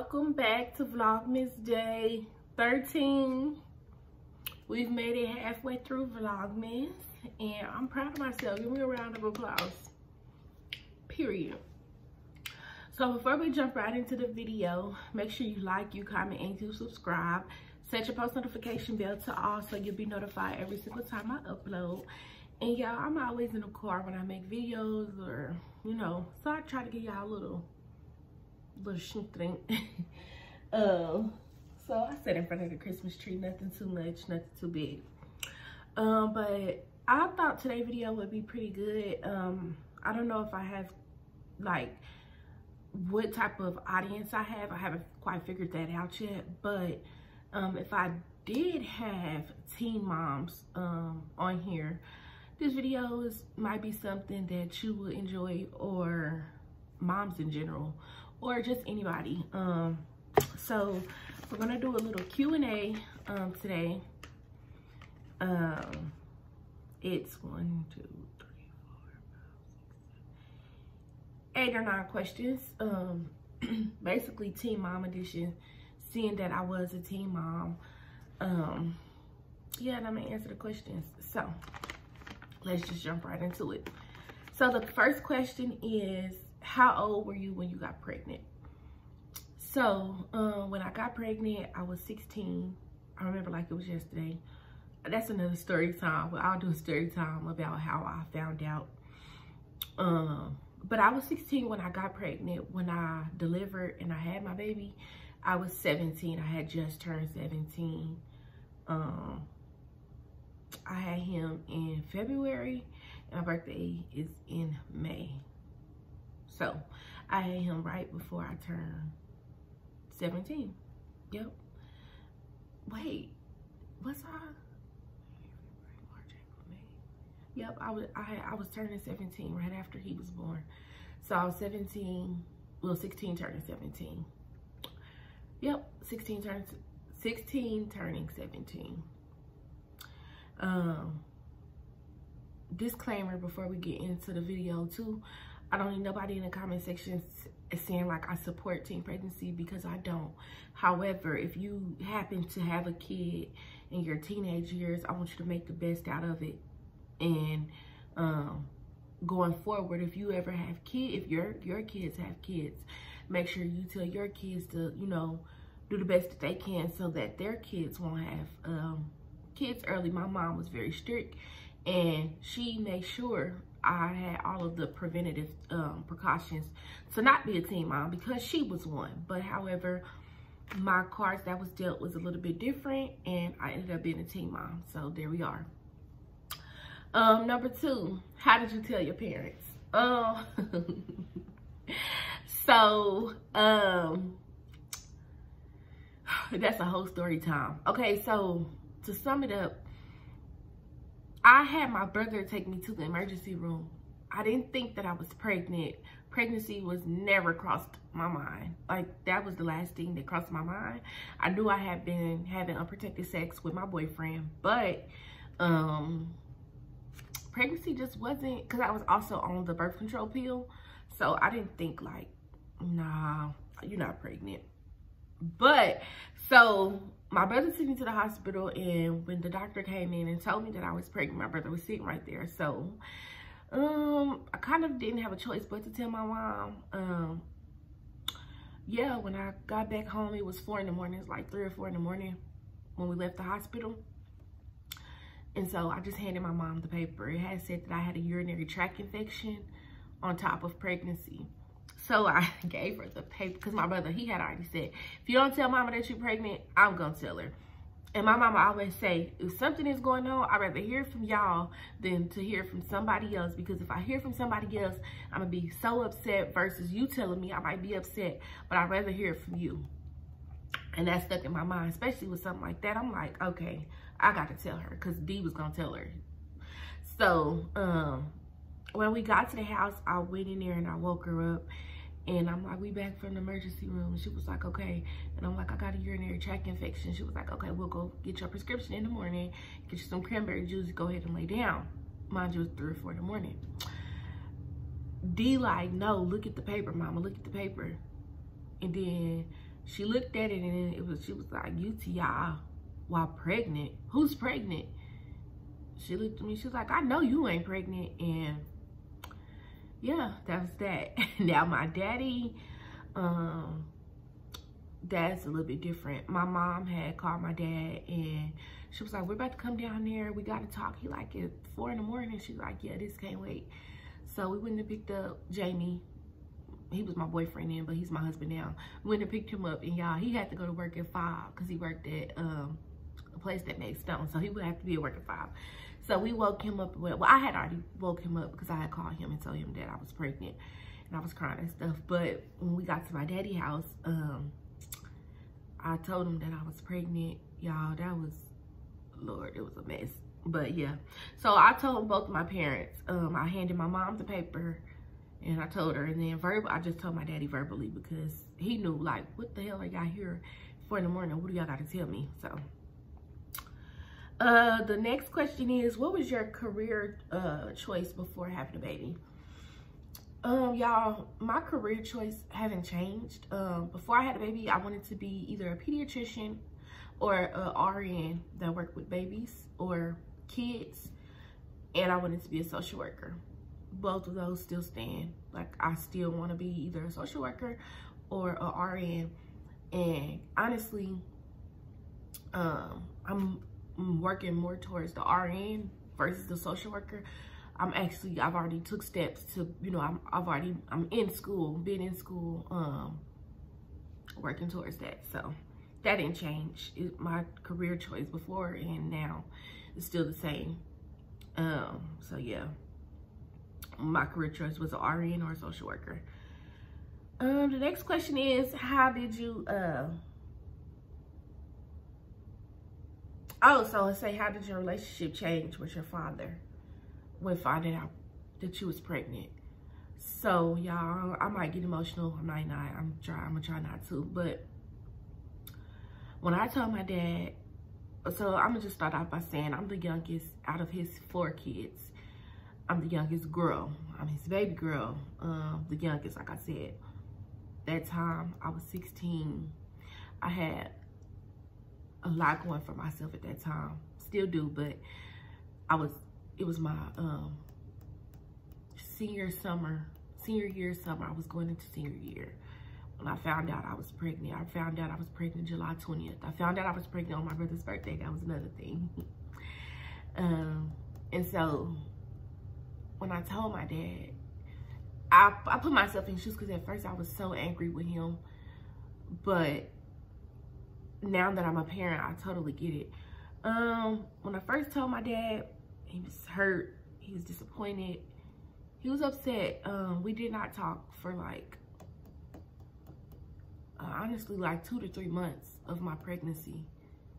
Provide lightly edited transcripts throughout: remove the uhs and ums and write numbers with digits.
Welcome back to Vlogmas Day 13. We've made it halfway through Vlogmas and I'm proud of myself. Give me a round of applause. Period. So before we jump right into the video, make sure you like, you comment, and you subscribe. Set your post notification bell to all so you'll be notified every single time I upload. And y'all, I'm always in the car when I make videos or, so I try to give y'all a little something. So I sat in front of the Christmas tree, nothing too much, nothing too big. But I thought today's video would be pretty good. I don't know if I have like what type of audience I have. I haven't quite figured that out yet, but if I did have teen moms on here, this video might be something that you will enjoy, or moms in general, or just anybody. So we're gonna do a little Q&A today. It's 1, 2, 3, 4, 5, 6, 7, 8 or 9 questions. Basically teen mom edition, seeing that I was a teen mom. Yeah, and I'm gonna answer the questions. So let's just jump right into it. So the first question is, how old were you when you got pregnant? So when I got pregnant, I was 16. I remember like it was yesterday. That's another story time, but I'll do a story time about how I found out. But I was 16 when I got pregnant. When I delivered and I had my baby, I was 17. I had just turned 17. I had him in February and my birthday is in May. So I had him right before I turned 17. Yep. Wait, was I? March, April, May. Yep, I was turning 17 right after he was born. So I was 17, well 16 turning 17. Yep, 16 turning 17. Disclaimer before we get into the video too, I don't need nobody in the comment section saying like I support teen pregnancy, because I don't. However, if you happen to have a kid in your teenage years, I want you to make the best out of it. And going forward, if you ever have kids, if your kids have kids, make sure you tell your kids to, do the best that they can so that their kids won't have kids early. My mom was very strict and she made sure I had all of the preventative precautions to not be a teen mom, because she was one. But however, my cards that was dealt was a little bit different and I ended up being a teen mom. So there we are. Number 2, how did you tell your parents? So that's a whole story time. Okay, so to sum it up, I had my brother take me to the emergency room. I didn't think that I was pregnant. Pregnancy was never crossed my mind. Like, that was the last thing that crossed my mind. I knew I had been having unprotected sex with my boyfriend, but pregnancy just wasn't, because I was also on the birth control pill. So I didn't think like, nah, you're not pregnant. But so my brother took me to the hospital, and when the doctor came in and told me that I was pregnant, my brother was sitting right there. So I kind of didn't have a choice but to tell my mom. Yeah, when I got back home, it was 4 in the morning. It was like 3 or 4 in the morning when we left the hospital. And so I just handed my mom the paper. It had said that I had a urinary tract infection on top of pregnancy. So I gave her the paper because my brother, he had already said, if you don't tell mama that you're pregnant, I'm gonna tell her. And my mama always say, if something is going on, I'd rather hear from y'all than to hear from somebody else, because if I hear from somebody else, I'm gonna be so upset, versus you telling me I might be upset, but I'd rather hear it from you. And that stuck in my mind, especially with something like that. I'm like, okay, I got to tell her, because D was gonna tell her. So when we got to the house, I went in there and I woke her up. And I'm like, we back from the emergency room. And she was like, okay. And I'm like, I got a urinary tract infection. She was like, okay, we'll go get your prescription in the morning, get you some cranberry juice, go ahead and lay down. Mind you, it was 3 or 4 in the morning. D like, no, look at the paper, mama, look at the paper. And then She looked at it and she was like, UTI while pregnant? Who's pregnant? She looked at me, she was like, I know you ain't pregnant. And yeah, that was that. Now my daddy, that's a little bit different. My mom had called my dad and she was like, we're about to come down there. We got to talk. He like at 4 in the morning. She's like, yeah, this can't wait. So we went and picked up Jamie. He was my boyfriend then, but he's my husband now. We went and picked him up, and y'all, he had to go to work at 5 because he worked at a place that makes stones. So he would have to be at work at 5. So we woke him up. Well, I had already woke him up because I had called him and told him that I was pregnant and I was crying and stuff. But when we got to my daddy's house, I told him that I was pregnant. Y'all, that was, Lord, it was a mess. But yeah, so I told both my parents. I handed my mom the paper and I told her, and then I just told my daddy verbally because he knew, like, what the hell I got here 4 in the morning? What do y'all got to tell me? So the next question is, what was your career choice before having a baby? Y'all, my career choice haven't changed. Before I had a baby, I wanted to be either a pediatrician or a RN that worked with babies or kids, and I wanted to be a social worker. Both of those still stand. Like, I still want to be either a social worker or a RN. And honestly, I'm working more towards the RN versus the social worker. I've already took steps to, you know, I'm in school, been in school, working towards that. So that didn't change. My career choice before and now is still the same. So yeah, my career choice was an RN or a social worker. The next question is, how did you, how did your relationship change with your father when finding out that you was pregnant? So y'all, I might get emotional, I might not, I'm gonna try not to, but when I told my dad, so I'm gonna just start off by saying I'm the youngest out of his 4 kids. I'm the youngest girl. I'm his baby girl, the youngest, like I said. That time, I was 16. I had a lot going for myself at that time. Still do, but it was my senior year summer. I was going into senior year when I found out I was pregnant. I found out I was pregnant July 20th. I found out I was pregnant on my brother's birthday. That was another thing. And so when I told my dad, I put myself in shoes because at first I was so angry with him. But now that I'm a parent, I totally get it. When I first told my dad, he was hurt. He was disappointed. He was upset. We did not talk for like, honestly, like 2 to 3 months of my pregnancy.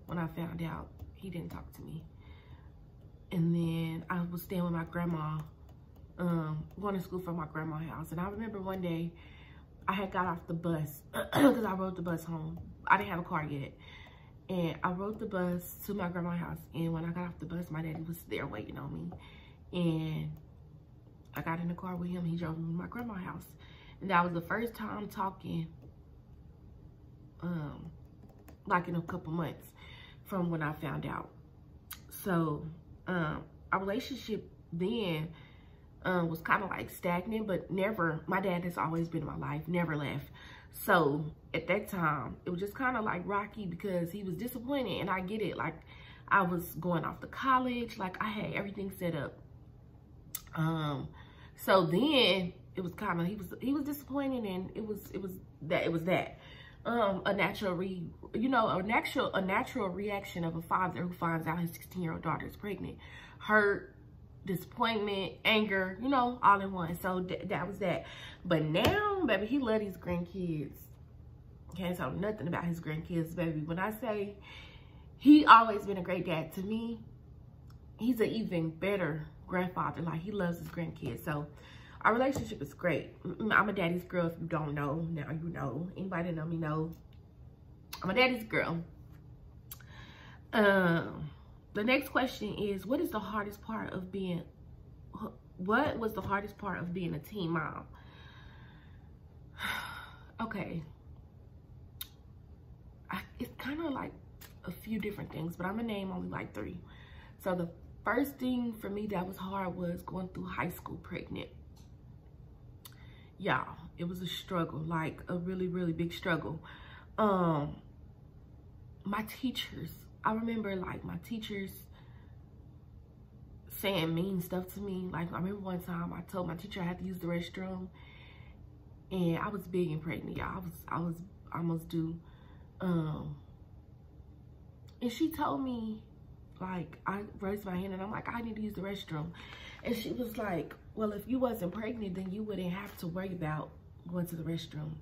When I found out, he didn't talk to me. And then I was staying with my grandma, going to school from my grandma's house. And I remember one day I had got off the bus because I rode the bus home. I didn't have a car yet. And I rode the bus to my grandma's house. And when I got off the bus, my daddy was there waiting on me. And I got in the car with him. He drove me to my grandma's house. And that was the first time talking, like in a couple months from when I found out. So our relationship then was kind of like stagnant, but never, my dad has always been in my life, never left. So at that time, it was just kind of like rocky because he was disappointed, and I get it. Like, I was going off to college, like I had everything set up. So then it was kind of, he was disappointed, and it was that. A natural reaction of a father who finds out his 16-year-old daughter is pregnant. Hurt, disappointment, anger, you know, all in one. So that was that. But now, baby, he loves his grandkids. Can't tell nothing about his grandkids, baby. When I say he always been a great dad to me, he's an even better grandfather. Like, he loves his grandkids. So our relationship is great. I'm a daddy's girl. If you don't know, now you know. Anybody that know me know I'm a daddy's girl. The next question is, what was the hardest part of being a teen mom? Okay. it's kind of like a few different things, but I'm gonna name only like 3. So the first thing for me that was hard was going through high school pregnant. Y'all, it was a struggle, like a really, really big struggle. My teachers, I remember like my teachers saying mean stuff to me. Like I remember one time I told my teacher I had to use the restroom, and I was big and pregnant, y'all. I was almost due. And she told me, like, I raised my hand and I'm like, I need to use the restroom. And she was like, well, if you wasn't pregnant, then you wouldn't have to worry about going to the restroom.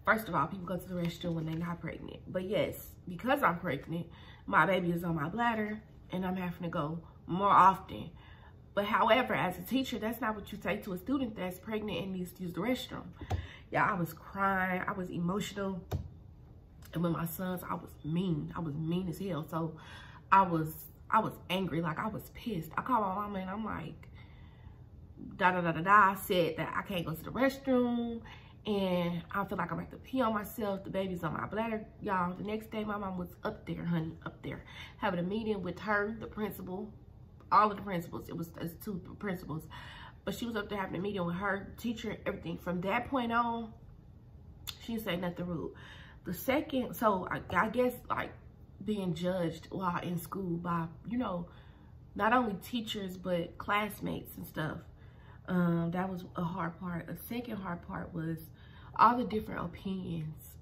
First of all, people go to the restroom when they're not pregnant. But yes, because I'm pregnant, my baby is on my bladder and I'm having to go more often. But however, as a teacher, that's not what you say to a student that's pregnant and needs to use the restroom. Yeah, I was crying. I was emotional. And with my sons, I was mean. I was mean as hell. So I was angry. Like, I was pissed. I called my mama and I'm like, I said that I can't go to the restroom. And I feel like I'm about to pee on myself. The baby's on my bladder. Y'all, the next day, my mom was up there, honey, up there, having a meeting with her, the principal, all of the principals. It was 2 principals. But she was up there having a meeting with her, teacher, everything. From that point on, she didn't say nothing rude. The second, so I guess like being judged while in school by, you know, not only teachers, but classmates and stuff. That was a hard part. A second hard part was all the different opinions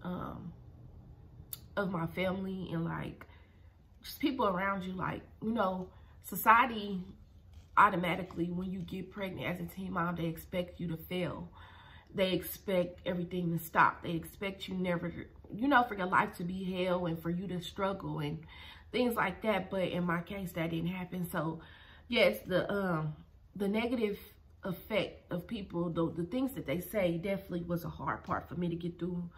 of my family and like just people around you. Like, you know, society automatically, when you get pregnant as a teen mom, they expect you to fail. They expect everything to stop. They expect you never, you know, for your life to be hell and for you to struggle and things like that. But in my case, that didn't happen. So yes, the negative effect of people, the things that they say definitely was a hard part for me to get through,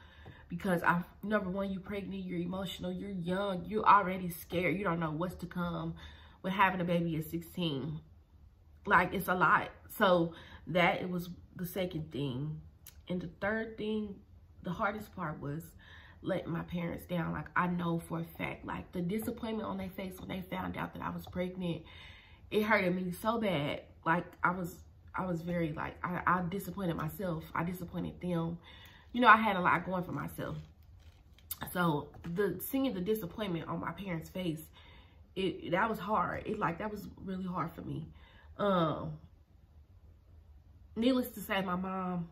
because number one, you're pregnant, you're emotional, you're young, you're already scared, you don't know what's to come with having a baby at 16. Like, it's a lot. So that, it was the second thing. And the third thing, the hardest part was letting my parents down. Like, I know for a fact, like the disappointment on their face when they found out that I was pregnant, it hurted me so bad. Like, I was very, like, I disappointed myself. I disappointed them. You know, I had a lot going for myself. So seeing the disappointment on my parents' face, that was hard. That was really hard for me. Needless to say, my mom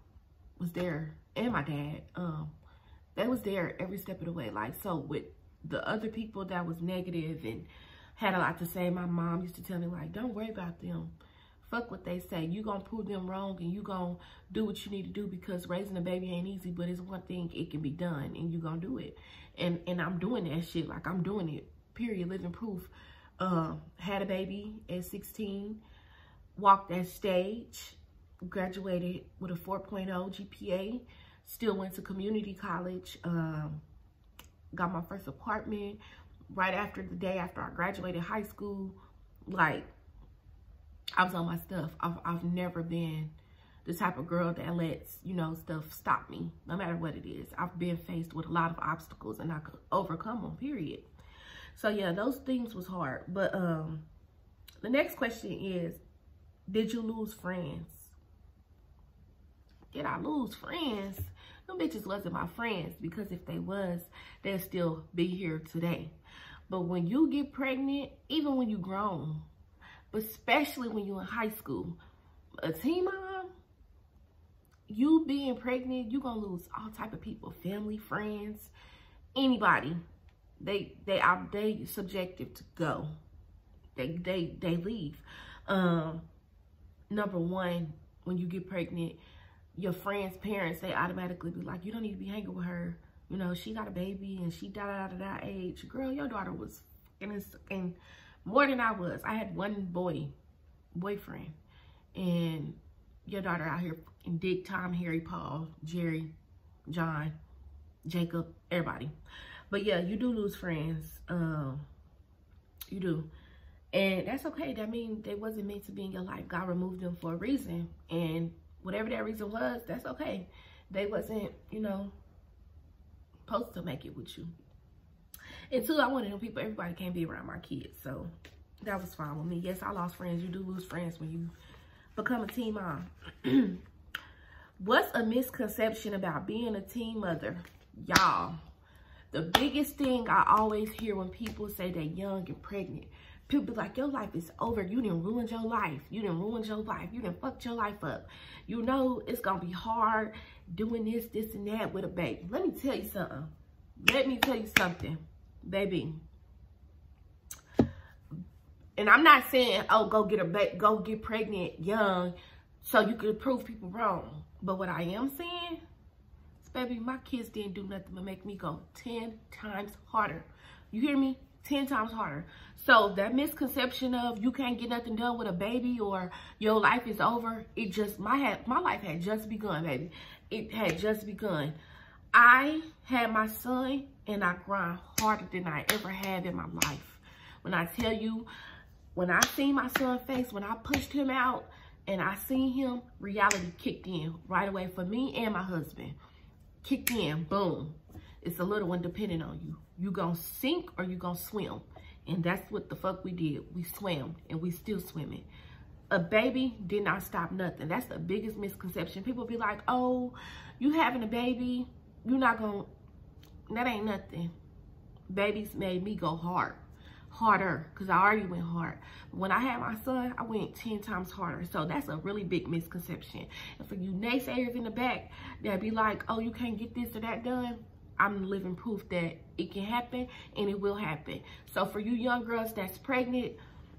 was there and my dad. They was there every step of the way. Like, so with the other people that was negative and had a lot to say, my mom used to tell me, like, don't worry about them. Fuck what they say. You gonna prove them wrong and you gonna do what you need to do, because raising a baby ain't easy, but it's one thing, it can be done, and you gonna do it. And I'm doing that shit. Like, I'm doing it, period, living proof. Had a baby at 16, walked that stage, graduated with a 4.0 GPA, still went to community college, got my first apartment right after the day after I graduated high school. Like, I was on my stuff. I've never been the type of girl that lets, you know, stuff stop me, no matter what it is. I've been faced with a lot of obstacles and I could overcome them, period. So yeah, those things was hard. But the next question is, did you lose friends? Did I lose friends? Them bitches wasn't my friends, because if they was, they'd still be here today. But when you get pregnant, even when you grown, but especially when you're in high school, a teen mom, you being pregnant, you're gonna lose all type of people, family, friends, anybody. They subjective to go. They leave. Number one, when you get pregnant, your friends' parents, they automatically be like, you don't need to be hanging with her. You know, she got a baby and she da age. Girl, your daughter was and more than I was. I had one boyfriend, and your daughter out here in Dick, Tom, Harry, Paul, Jerry, John, Jacob, everybody. But yeah, you do lose friends. You do. And that's okay. That means they wasn't meant to be in your life. God removed them for a reason. And whatever that reason was, that's okay. They wasn't, you know, supposed to make it with you. And two, I'm one of them people, everybody can't be around my kids. So that was fine with me. Yes, I lost friends. You do lose friends when you become a teen mom. What's a misconception about being a teen mother? Y'all, the biggest thing I always hear when people say they're young and pregnant, people be like, your life is over. You done ruined your life. You done ruined your life. You done fucked your life up. You know it's going to be hard doing this, and that with a baby. Let me tell you something. Let me tell you something, baby. And I'm not saying, oh, go get pregnant young so you can prove people wrong. But what I am saying is, baby, my kids didn't do nothing but make me go 10 times harder. You hear me? 10 times harder. So that misconception of you can't get nothing done with a baby or your life is over, it just, my life had just begun, baby. It had just begun. I had my son and I grind harder than I ever have in my life. When I tell you, when I seen my son's face, when I pushed him out and I seen him, reality kicked in right away for me and my husband. Kicked in, boom. It's a little one depending on you. You gonna sink or you gonna swim. And that's what the fuck we did. We swam and we still swimming. A baby did not stop nothing. That's the biggest misconception. People be like, oh, you having a baby, you're not gonna, that ain't nothing. Babies made me go harder, because I already went hard. When I had my son, I went 10 times harder. So that's a really big misconception. And for you naysayers in the back that be like, oh, you can't get this or that done, I'm living proof that it can happen and it will happen. So for you young girls that's pregnant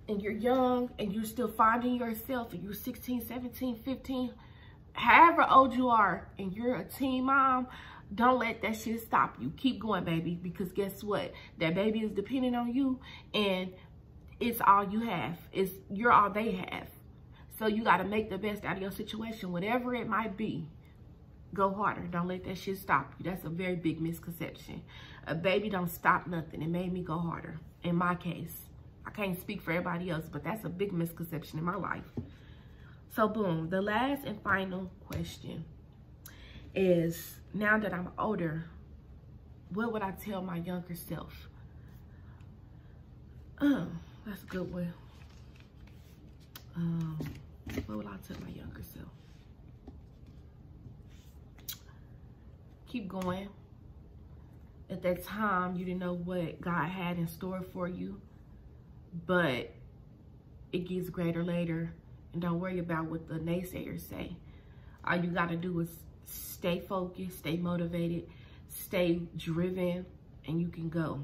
and you're young and you're still finding yourself and you're 16, 17, 15, however old you are and you're a teen mom, don't let that shit stop you. Keep going, baby, because guess what? That baby is depending on you and it's all you have. You're all they have. So you got to make the best out of your situation, whatever it might be. Go harder. Don't let that shit stop you. That's a very big misconception. A baby don't stop nothing. It made me go harder. In my case. I can't speak for everybody else, but that's a big misconception in my life. So boom. The last and final question is, now that I'm older, what would I tell my younger self? That's a good one. What would I tell my younger self? Keep going. At that time, you didn't know what God had in store for you, but it gets greater later. And don't worry about what the naysayers say. All you got to do is stay focused, stay motivated, stay driven, and you can go.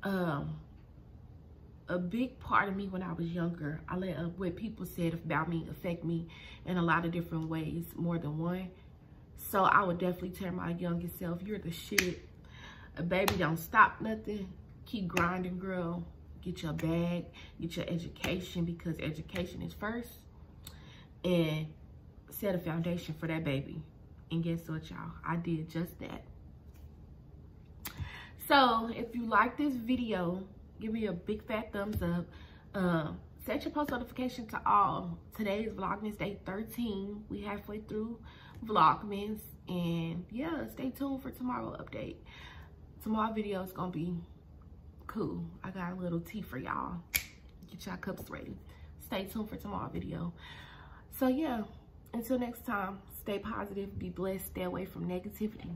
A big part of me when I was younger, I let what people said about me affect me in a lot of different ways, more than one. So I would definitely tell my youngest self, you're the shit. A baby don't stop nothing. Keep grinding, girl. Get your bag, get your education, because education is first. And set a foundation for that baby. And guess what, y'all? I did just that. So if you like this video, give me a big fat thumbs up. Set your post notification to all. Today is Vlogmas day 13. We halfway through Vlogmas. And yeah, stay tuned for tomorrow update. Tomorrow video is gonna be cool. I got a little tea for y'all. Get y'all cups ready. Stay tuned for tomorrow video. So yeah, until next time, stay positive, be blessed, stay away from negativity.